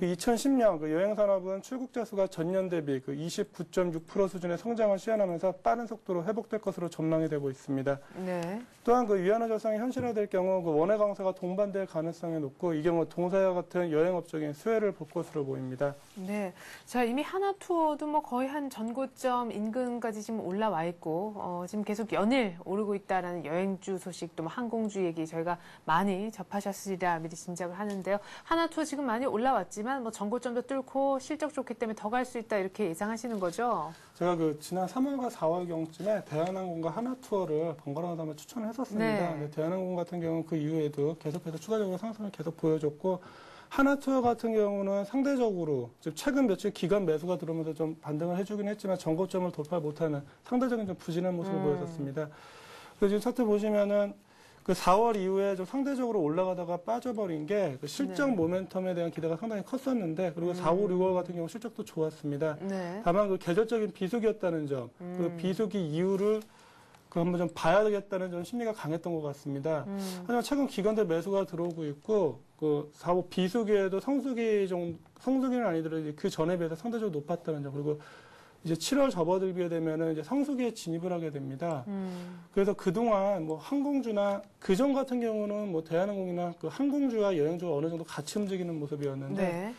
그 2010년 그 여행 산업은 출국자 수가 전년 대비 그 29.6% 수준의 성장을 시현하면서 빠른 속도로 회복될 것으로 전망이 되고 있습니다. 네. 또한 그 위안화 절상이 현실화될 경우 그 원화 강세가 동반될 가능성이 높고 이 경우 동사와 같은 여행업종의 수혜를 볼 것으로 보입니다. 네. 자, 이미 하나투어도 뭐 거의 한 전고점 인근까지 지금 올라와 있고, 지금 계속 연일 오르고 있다라는 여행주 소식, 또 뭐 항공주 얘기 저희가 많이 접하셨으리라 미리 짐작을 하는데요. 하나투어 지금 많이 올라왔지만 뭐 전고점도 뚫고 실적 좋기 때문에 더 갈 수 있다 이렇게 예상하시는 거죠? 제가 그 지난 3월과 4월경쯤에 대한항공과 하나투어를 번갈아가다 한번 추천을 했었습니다. 네. 근데 대한항공 같은 경우는 그 이후에도 계속해서 추가적으로 상승을 계속 보여줬고 하나투어 같은 경우는 상대적으로 최근 며칠 기간 매수가 들어오면서 좀 반등을 해주긴 했지만 전고점을 돌파 못하는 상대적인 좀 부진한 모습을 보였었습니다. 그래서 지금 차트 보시면은 그 4월 이후에 좀 상대적으로 올라가다가 빠져버린 게 그 실적 네. 모멘텀에 대한 기대가 상당히 컸었는데 그리고 4, 5, 6월 같은 경우 실적도 좋았습니다. 네. 다만 그 계절적인 비수기였다는 점, 그 비수기 이유를 그 한번 좀 봐야 되겠다는 좀 심리가 강했던 것 같습니다. 하지만 최근 기관들 매수가 들어오고 있고 그 4, 5 비수기에도 성수기는 아니더라도 그 전에 비해서 상대적으로 높았다는 점 그리고 이제 7월 접어들게 되면은 이제 성수기에 진입을 하게 됩니다. 그래서 그동안 뭐 항공주나 그전 같은 경우는 뭐 대한항공이나 그 항공주와 여행주가 어느 정도 같이 움직이는 모습이었는데 네.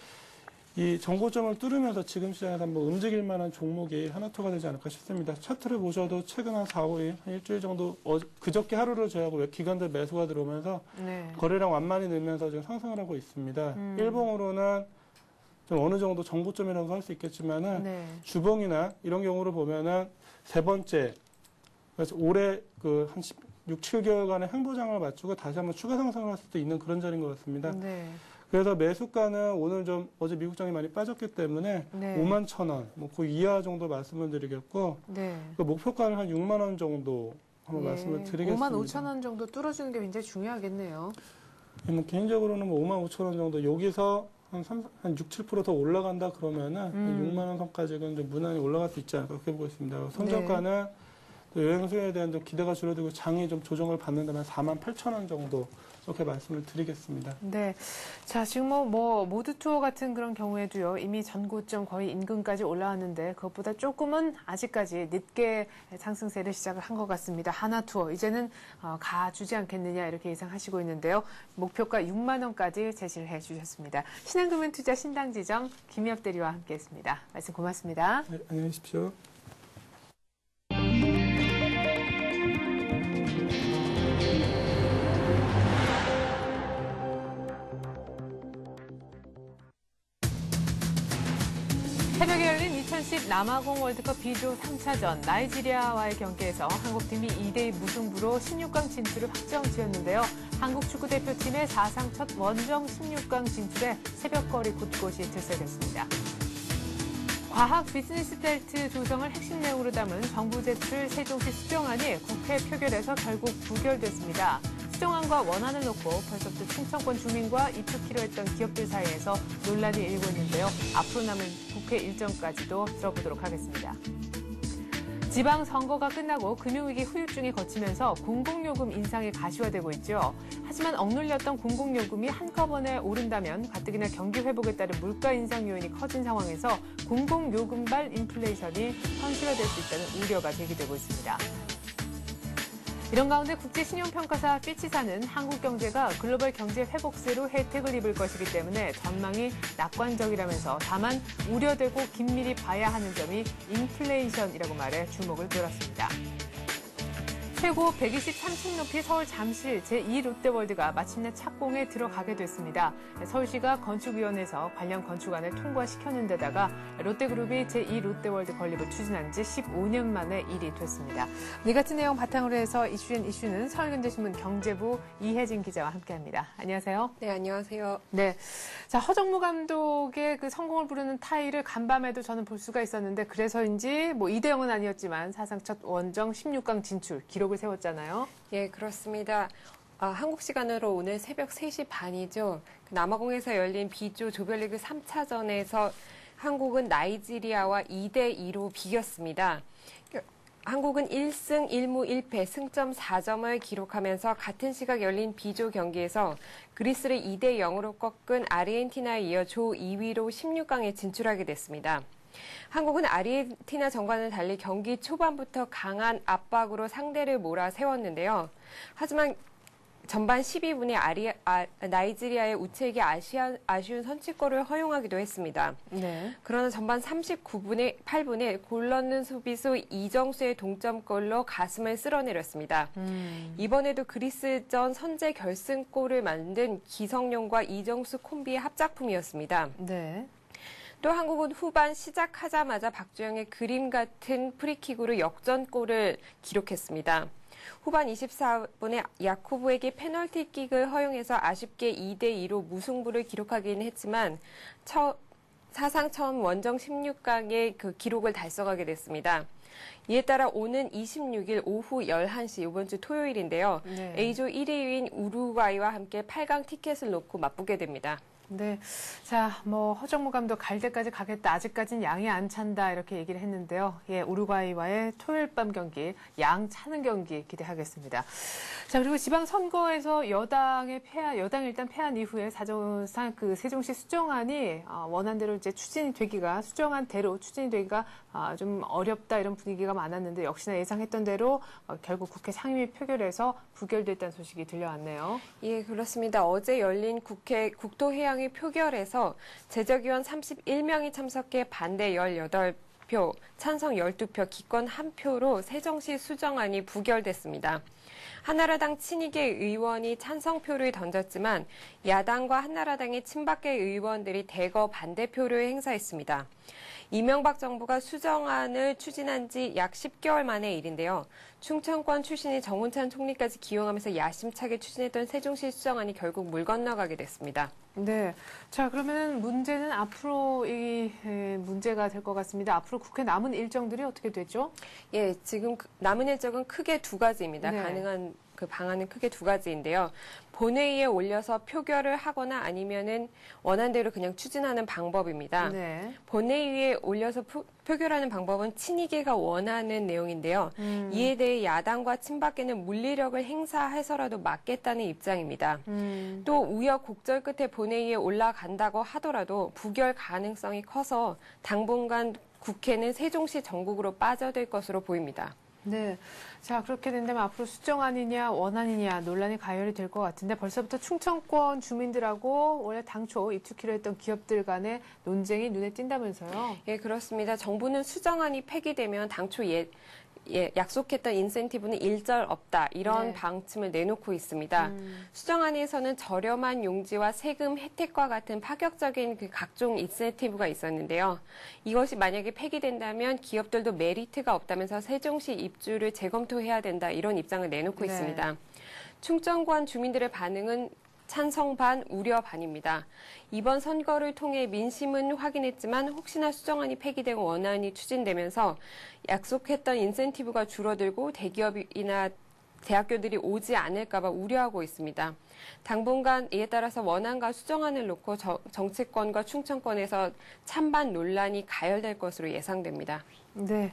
이 정고점을 뚫으면서 지금 시장에서 한번 움직일 만한 종목이 하나투어가 되지 않을까 싶습니다. 차트를 보셔도 최근 한 4, 5일, 한 일주일 정도 그저께 하루를 제외하고 기관들 매수가 들어오면서 네. 거래량 완만히 늘면서 지금 상승을 하고 있습니다. 일봉으로는 좀 어느 정도 정고점이라고 할 수 있겠지만은 네. 주봉이나 이런 경우를 보면은 세 번째 그래서 올해 그 한 6, 7개월간의 행보장을 맞추고 다시 한번 추가 상승을 할 수도 있는 그런 자리인 것 같습니다. 네. 그래서 매수가는 오늘 좀 어제 미국장이 많이 빠졌기 때문에 네. 5만 1,000원, 뭐 그 이하 정도 말씀을 드리겠고 네. 그 목표가는 한 6만 원 정도 한번 말씀을 드리겠습니다. 5만 5천 원 정도 뚫어주는 게 굉장히 중요하겠네요. 뭐 개인적으로는 뭐 5만 5천 원 정도 여기서 한 6, 7%더 올라간다 그러면은 6만 원 선까지는 좀 무난히 올라갈 수 있지 않을까 그렇게 보고 있습니다. 손절가는 또 여행 수요에 대한 좀 기대가 줄어들고 장이 좀 조정을 받는다면 4만 8천 원 정도 이렇게 말씀을 드리겠습니다. 네. 자, 지금 뭐 모두 투어 같은 그런 경우에도요, 이미 전고점 거의 인근까지 올라왔는데, 그것보다 조금은 아직까지 늦게 상승세를 시작을 한 것 같습니다. 하나 투어, 이제는 가주지 않겠느냐, 이렇게 예상하시고 있는데요. 목표가 6만 원까지 제시를 해 주셨습니다. 신한금융투자 신당지점 김희엽 대리와 함께 했습니다. 말씀 고맙습니다. 네, 안녕히 계십시오. 새벽에 열린 2010 남아공 월드컵 B조 3차전 나이지리아와의 경기에서 한국팀이 2대2 무승부로 16강 진출을 확정 지었는데요. 한국 축구대표팀의 사상 첫 원정 16강 진출에 새벽거리 곳곳이 들썩였습니다. 과학 비즈니스 벨트 조성을 핵심 내용으로 담은 정부 제출 세종시 수정안이 국회 표결에서 결국 부결됐습니다. 수정안과 원안을 놓고 벌써부터 충청권 주민과 입축키로 했던 기업들 사이에서 논란이 일고 있는데요. 앞으로 남은 국회 일정까지도 들어보도록 하겠습니다. 지방선거가 끝나고 금융위기 후유증이 거치면서 공공요금 인상이 가시화되고 있죠. 하지만 억눌렸던 공공요금이 한꺼번에 오른다면 가뜩이나 경기 회복에 따른 물가 인상 요인이 커진 상황에서 공공요금발 인플레이션이 현실화될 수 있다는 우려가 제기되고 있습니다. 이런 가운데 국제신용평가사 피치사는 한국 경제가 글로벌 경제 회복세로 혜택을 입을 것이기 때문에 전망이 낙관적이라면서 다만 우려되고 긴밀히 봐야 하는 점이 인플레이션이라고 말해 주목을 끌었습니다. 최고 123층 높이 서울 잠실 제2 롯데월드가 마침내 착공에 들어가게 됐습니다. 서울시가 건축위원회에서 관련 건축안을 통과시켰는 데다가 롯데그룹이 제2 롯데월드 건립을 추진한 지 15년 만에 일이 됐습니다. 이 같은 내용 바탕으로 해서 이슈는 서울경제신문 경제부 이혜진 기자와 함께합니다. 안녕하세요. 네, 안녕하세요. 네, 자 허정무 감독의 그 성공을 부르는 타이를 간밤에도 저는 볼 수가 있었는데 그래서인지 뭐 2대0은 아니었지만 사상 첫 원정 16강 진출 기록을 세웠잖아요. 예, 그렇습니다. 한국 시간으로 오늘 새벽 3시 반이죠. 남아공에서 열린 B조 조별리그 3차전에서 한국은 나이지리아와 2대2로 비겼습니다. 한국은 1승 1무 1패 승점 4점을 기록하면서 같은 시각 열린 B조 경기에서 그리스를 2대 0으로 꺾은 아르헨티나에 이어 조 2위로 16강에 진출하게 됐습니다. 한국은 아르헨티나 전과는 달리 경기 초반부터 강한 압박으로 상대를 몰아세웠는데요. 하지만 전반 12분에 나이지리아의 우체국이 아쉬운 선취골을 허용하기도 했습니다. 네. 그러나 전반 8분에 골 넣는 수비수 이정수의 동점골로 가슴을 쓸어내렸습니다. 이번에도 그리스전 선제 결승골을 만든 기성용과 이정수 콤비의 합작품이었습니다. 네. 또 한국은 후반 시작하자마자 박주영의 그림 같은 프리킥으로 역전골을 기록했습니다. 후반 24분에 야쿠브에게 페널티킥을 허용해서 아쉽게 2대2로 무승부를 기록하긴 했지만 사상 처음 원정 16강의 그 기록을 달성하게 됐습니다. 이에 따라 오는 26일 오후 11시 이번 주 토요일인데요. 네. A조 1위인 우루과이와 함께 8강 티켓을 놓고 맞붙게 됩니다. 네. 자, 허정무 감독 갈 때까지 가겠다. 아직까지는 양이 안 찬다. 이렇게 얘기를 했는데요. 예, 우루과이와의 토요일 밤 경기, 양 차는 경기 기대하겠습니다. 자, 그리고 지방선거에서 여당이 일단 패한 이후에 사정상 세종시 수정안이 원안대로 이제 수정안대로 추진이 되기가 좀 어렵다 이런 분위기가 많았는데 역시나 예상했던 대로 결국 국회 상임위 표결에서 부결됐다는 소식이 들려왔네요. 예, 그렇습니다. 어제 열린 국회 국토해양위 표결에서 제적위원 31명이 참석해 반대 18표, 찬성 12표, 기권 1표로 세종시 수정안이 부결됐습니다. 한나라당 친이계 의원이 찬성표를 던졌지만 야당과 한나라당의 친박계 의원들이 대거 반대표를 행사했습니다. 이명박 정부가 수정안을 추진한 지 약 10개월 만의 일인데요. 충청권 출신의 정운찬 총리까지 기용하면서 야심차게 추진했던 세종시 수정안이 결국 물 건너가게 됐습니다. 네. 자, 그러면 문제는 앞으로 문제가 될 것 같습니다. 앞으로 국회 남은 일정들이 어떻게 되죠? 예, 지금 남은 일정은 크게 두 가지입니다. 네. 가능한 그 방안은 크게 두 가지인데요. 본회의에 올려서 표결을 하거나 아니면은 원안대로 그냥 추진하는 방법입니다. 네. 본회의에 올려서 표결하는 방법은 친이계가 원하는 내용인데요. 이에 대해 야당과 친박계는 물리력을 행사해서라도 막겠다는 입장입니다. 또 우여곡절 끝에 본회의에 올라간다고 하더라도 부결 가능성이 커서 당분간 국회는 세종시 전국으로 빠져들 것으로 보입니다. 네. 자, 그렇게 된다면 앞으로 수정안이냐 원안이냐 논란이 가열이 될 것 같은데 벌써부터 충청권 주민들하고 원래 당초 입투키로 했던 기업들 간의 논쟁이 눈에 띈다면서요? 예, 그렇습니다. 정부는 수정안이 폐기되면 당초 약속했던 인센티브는 일절 없다. 이런 네. 방침을 내놓고 있습니다. 수정안에서는 저렴한 용지와 세금 혜택과 같은 파격적인 각종 인센티브가 있었는데요. 이것이 만약에 폐기된다면 기업들도 메리트가 없다면서 세종시 입주를 재검토해야 된다. 이런 입장을 내놓고 네. 있습니다. 충청권 주민들의 반응은 찬성 반, 우려 반입니다. 이번 선거를 통해 민심은 확인했지만 혹시나 수정안이 폐기되고 원안이 추진되면서 약속했던 인센티브가 줄어들고 대기업이나 대학교들이 오지 않을까 봐 우려하고 있습니다. 당분간 이에 따라서 원안과 수정안을 놓고 정치권과 충청권에서 찬반 논란이 가열될 것으로 예상됩니다. 네.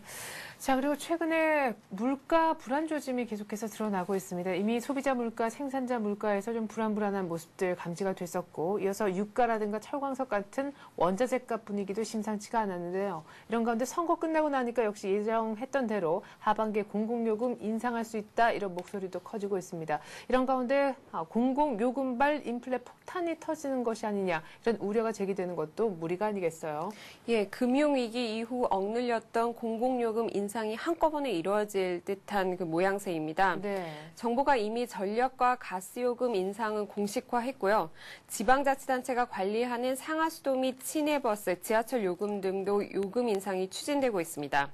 자, 그리고 최근에 물가 불안 조짐이 계속해서 드러나고 있습니다. 이미 소비자 물가, 생산자 물가에서 좀 불안한 모습들 감지가 됐었고, 이어서 유가라든가 철광석 같은 원자재값 분위기도 심상치가 않았는데요. 이런 가운데 선거 끝나고 나니까 역시 예정했던 대로 하반기에 공공요금 인상할 수 있다, 이런 목소리도 커지고 있습니다. 이런 가운데 공공요금발 인플레 폭탄이 터지는 것이 아니냐, 이런 우려가 제기되는 것도 무리가 아니겠어요. 예, 금융위기 이후 억눌렸던 공공요금 인상이 한꺼번에 이루어질 듯한 그 모양새입니다. 네. 정부가 이미 전력과 가스요금 인상은 공식화했고요. 지방자치단체가 관리하는 상하수도 및 시내버스, 지하철 요금 등도 요금 인상이 추진되고 있습니다.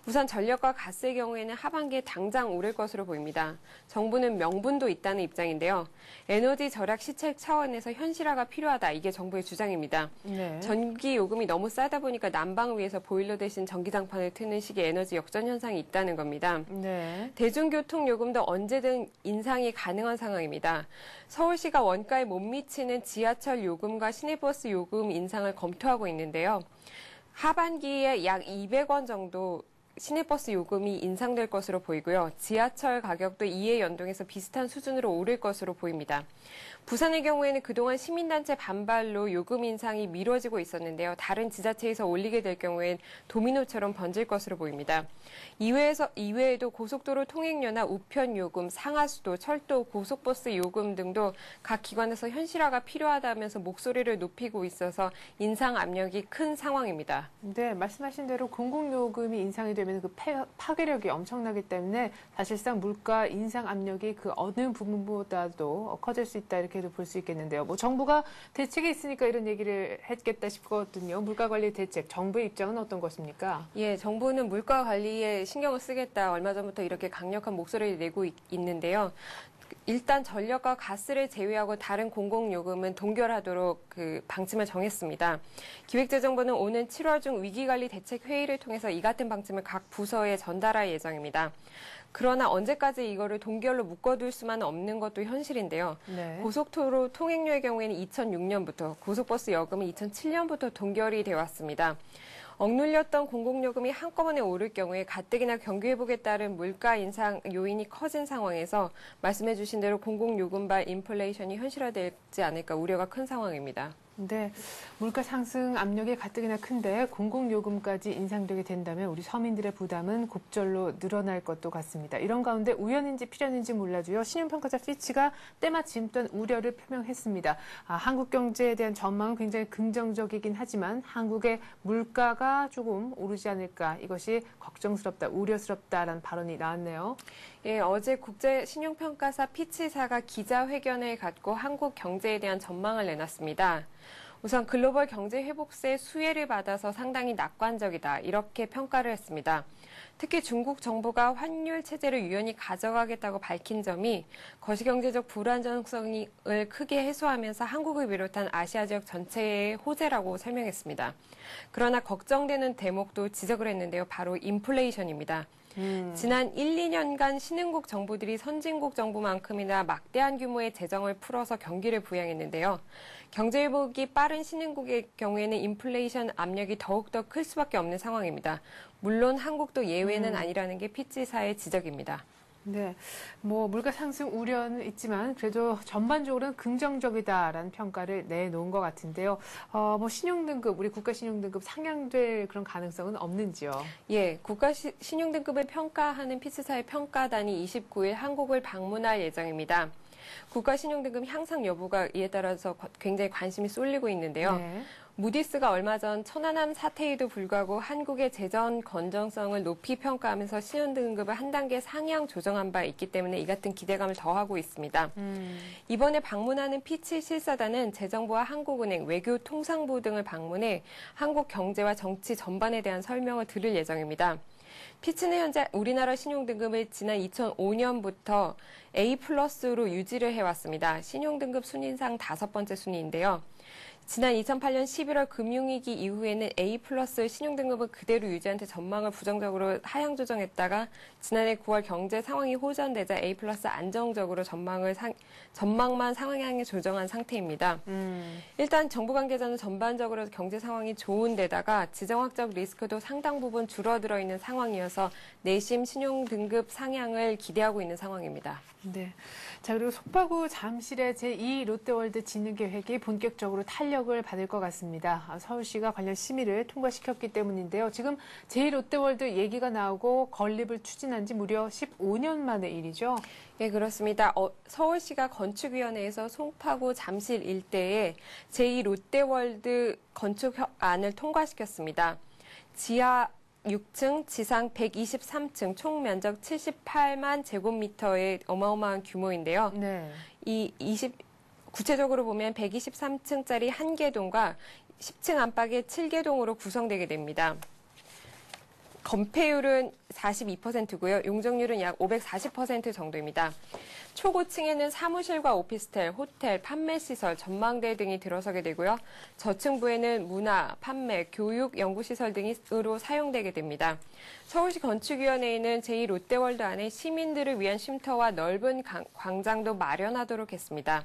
우선 전력과 가스의 경우에는 하반기에 당장 오를 것으로 보입니다. 정부는 명분도 있다는 입장인데요. 에너지 절약 시책 차원에서 현실화가 필요하다. 이게 정부의 주장입니다. 네. 전기 요금이 너무 싸다 보니까 난방을 위해서 보일러 대신 전기장판을 트는 식의 에너지 역전 현상이 있다는 겁니다. 네. 대중교통 요금도 언제든 인상이 가능한 상황입니다. 서울시가 원가에 못 미치는 지하철 요금과 시내버스 요금 인상을 검토하고 있는데요. 하반기에 약 200원 정도 시내버스 요금이 인상될 것으로 보이고요. 지하철 가격도 이에 연동해서 비슷한 수준으로 오를 것으로 보입니다. 부산의 경우에는 그동안 시민단체 반발로 요금 인상이 미뤄지고 있었는데요. 다른 지자체에서 올리게 될 경우엔 도미노처럼 번질 것으로 보입니다. 이외에도 고속도로 통행료나 우편 요금, 상하수도, 철도, 고속버스 요금 등도 각 기관에서 현실화가 필요하다면서 목소리를 높이고 있어서 인상 압력이 큰 상황입니다. 네, 말씀하신 대로 공공요금이 인상이 되면 그 파괴력이 엄청나기 때문에 사실상 물가 인상 압력이 그 어느 부분보다도 커질 수 있다 이렇게도 볼 수 있겠는데요. 뭐 정부가 대책이 있으니까 이런 얘기를 했겠다 싶거든요. 물가 관리 대책, 정부의 입장은 어떤 것입니까? 예, 정부는 물가 관리에 신경을 쓰겠다. 얼마 전부터 이렇게 강력한 목소리를 내고 있는데요. 일단 전력과 가스를 제외하고 다른 공공요금은 동결하도록 방침을 정했습니다. 기획재정부는 오는 7월 중 위기관리 대책 회의를 통해서 이 같은 방침을 각 부서에 전달할 예정입니다. 그러나 언제까지 이거를 동결로 묶어둘 수만 없는 것도 현실인데요. 네. 고속도로 통행료의 경우에는 2006년부터, 고속버스 요금은 2007년부터 동결이 되어 왔습니다. 억눌렸던 공공요금이 한꺼번에 오를 경우에 가뜩이나 경기회복에 따른 물가 인상 요인이 커진 상황에서 말씀해 주신 대로 공공요금발 인플레이션이 현실화되지 않을까 우려가 큰 상황입니다. 네, 물가 상승 압력이 가뜩이나 큰데 공공요금까지 인상되게 된다면 우리 서민들의 부담은 곱절로 늘어날 것도 같습니다. 이런 가운데 우연인지 필연인지 몰라도요. 신용평가사 피치가 때마침 또 우려를 표명했습니다. 한국 경제에 대한 전망은 굉장히 긍정적이긴 하지만 한국의 물가가 조금 오르지 않을까 이것이 걱정스럽다, 우려스럽다라는 발언이 나왔네요. 예, 어제 국제신용평가사 피치사가 기자회견을 갖고 한국 경제에 대한 전망을 내놨습니다. 우선 글로벌 경제 회복세 수혜를 받아서 상당히 낙관적이다 이렇게 평가를 했습니다. 특히 중국 정부가 환율 체제를 유연히 가져가겠다고 밝힌 점이 거시경제적 불안정성을 크게 해소하면서 한국을 비롯한 아시아 지역 전체의 호재라고 설명했습니다. 그러나 걱정되는 대목도 지적을 했는데요. 바로 인플레이션입니다. 지난 1, 2년간 신흥국 정부들이 선진국 정부만큼이나 막대한 규모의 재정을 풀어서 경기를 부양했는데요. 경제회복이 빠른 신흥국의 경우에는 인플레이션 압력이 더욱더 클 수밖에 없는 상황입니다. 물론 한국도 예외는 아니라는 게 피치사의 지적입니다. 네, 뭐 물가 상승 우려는 있지만 그래도 전반적으로는 긍정적이다라는 평가를 내놓은 것 같은데요. 뭐 신용등급, 우리 국가 신용등급 상향될 그런 가능성은 없는지요? 예, 국가 신용등급을 평가하는 피치사의 평가단이 29일 한국을 방문할 예정입니다. 국가 신용등급 향상 여부가 이에 따라서 굉장히 관심이 쏠리고 있는데요. 네. 무디스가 얼마 전 천안함 사태에도 불구하고 한국의 재정 건전성을 높이 평가하면서 신용등급을 한 단계 상향 조정한 바 있기 때문에 이 같은 기대감을 더하고 있습니다. 이번에 방문하는 피치 실사단은 재정부와 한국은행, 외교통상부 등을 방문해 한국 경제와 정치 전반에 대한 설명을 들을 예정입니다. 피치는 현재 우리나라 신용등급을 지난 2005년부터 A+로 유지를 해왔습니다. 신용등급 순위상 5번째 순위인데요. 지난 2008년 11월 금융위기 이후에는 A+ 신용등급을 그대로 유지한 채 전망을 부정적으로 하향 조정했다가 지난해 9월 경제 상황이 호전되자 A+ 안정적으로 전망만 상향에 조정한 상태입니다. 일단 정부 관계자는 전반적으로 경제 상황이 좋은 데다가 지정학적 리스크도 상당 부분 줄어들어 있는 상황이어서 내심 신용등급 상향을 기대하고 있는 상황입니다. 네. 자, 그리고 속바구 잠실의 제2 롯데월드 짓는 계획이 본격적으로 탄력을 받을 것 같습니다. 서울시가 관련 심의를 통과시켰기 때문인데요. 지금 제2 롯데월드 얘기가 나오고 건립을 추진한 지 무려 15년 만의 일이죠. 네, 그렇습니다. 서울시가 건축위원회에서 송파구 잠실 일대에 제2 롯데월드 건축안을 통과시켰습니다. 지하 6층, 지상 123층, 총 면적 78만 제곱미터의 어마어마한 규모인데요. 네. 구체적으로 보면 123층짜리 1개동과 10층 안팎의 7개동으로 구성되게 됩니다. 건폐율은 42%고요. 용적률은 약 540% 정도입니다. 초고층에는 사무실과 오피스텔, 호텔, 판매시설, 전망대 등이 들어서게 되고요. 저층부에는 문화, 판매, 교육, 연구시설 등으로 사용되게 됩니다. 서울시 건축위원회에는 제2 롯데월드 안에 시민들을 위한 쉼터와 넓은 광장도 마련하도록 했습니다.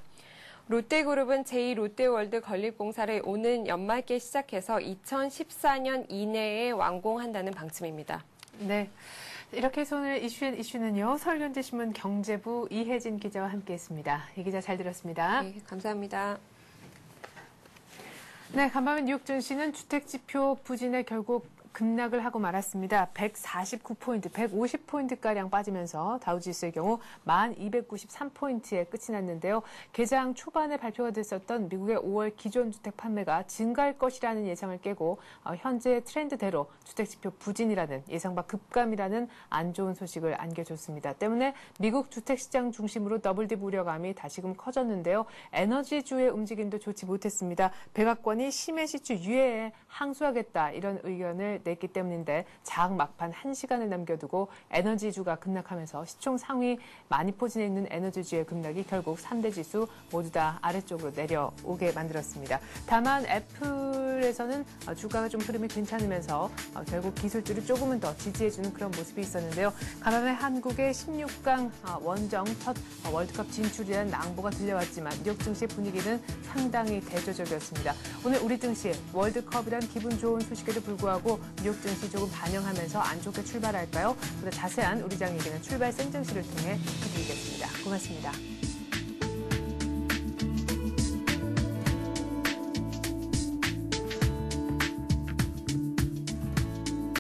롯데그룹은 제2 롯데월드 건립공사를 오는 연말께 시작해서 2014년 이내에 완공한다는 방침입니다. 네. 이렇게 해서 오늘 이슈는요. 서울경제신문 경제부 이혜진 기자와 함께했습니다. 이 기자 잘 들었습니다. 네, 감사합니다. 네, 간밤에 뉴욕 증시는 주택지표 부진에 결국 급락을 하고 말았습니다. 149포인트, 150포인트가량 빠지면서 다우지수의 경우 1293포인트에 끝이 났는데요. 개장 초반에 발표가 됐었던 미국의 5월 기존주택 판매가 증가할 것이라는 예상을 깨고 현재 트렌드대로 주택지표 부진이라는 예상과 급감이라는 안 좋은 소식을 안겨줬습니다. 때문에 미국 주택시장 중심으로 더블딥 우려감이 다시금 커졌는데요. 에너지주의 움직임도 좋지 못했습니다. 백악관이 심해시추 유예에 항소하겠다 이런 의견을 냈기 때문인데 장 막판 1시간을 남겨두고 에너지주가 급락하면서 시총 상위 많이 포진해 있는 에너지주의 급락이 결국 3대 지수 모두 다 아래쪽으로 내려오게 만들었습니다. 다만 애플에서는 주가가 좀 흐름이 괜찮으면서 결국 기술주를 조금은 더 지지해주는 그런 모습이 있었는데요. 간밤에 한국의 16강 원정 첫 월드컵 진출이라는 낭보가 들려왔지만 뉴욕 증시 분위기는 상당히 대조적이었습니다. 오늘 우리 증시 월드컵이란 기분 좋은 소식에도 불구하고 뉴욕 증시 조금 반영하면서 안 좋게 출발할까요? 보다 자세한 우리 장 얘기는 출발 생증시를 통해 해드리겠습니다. 고맙습니다.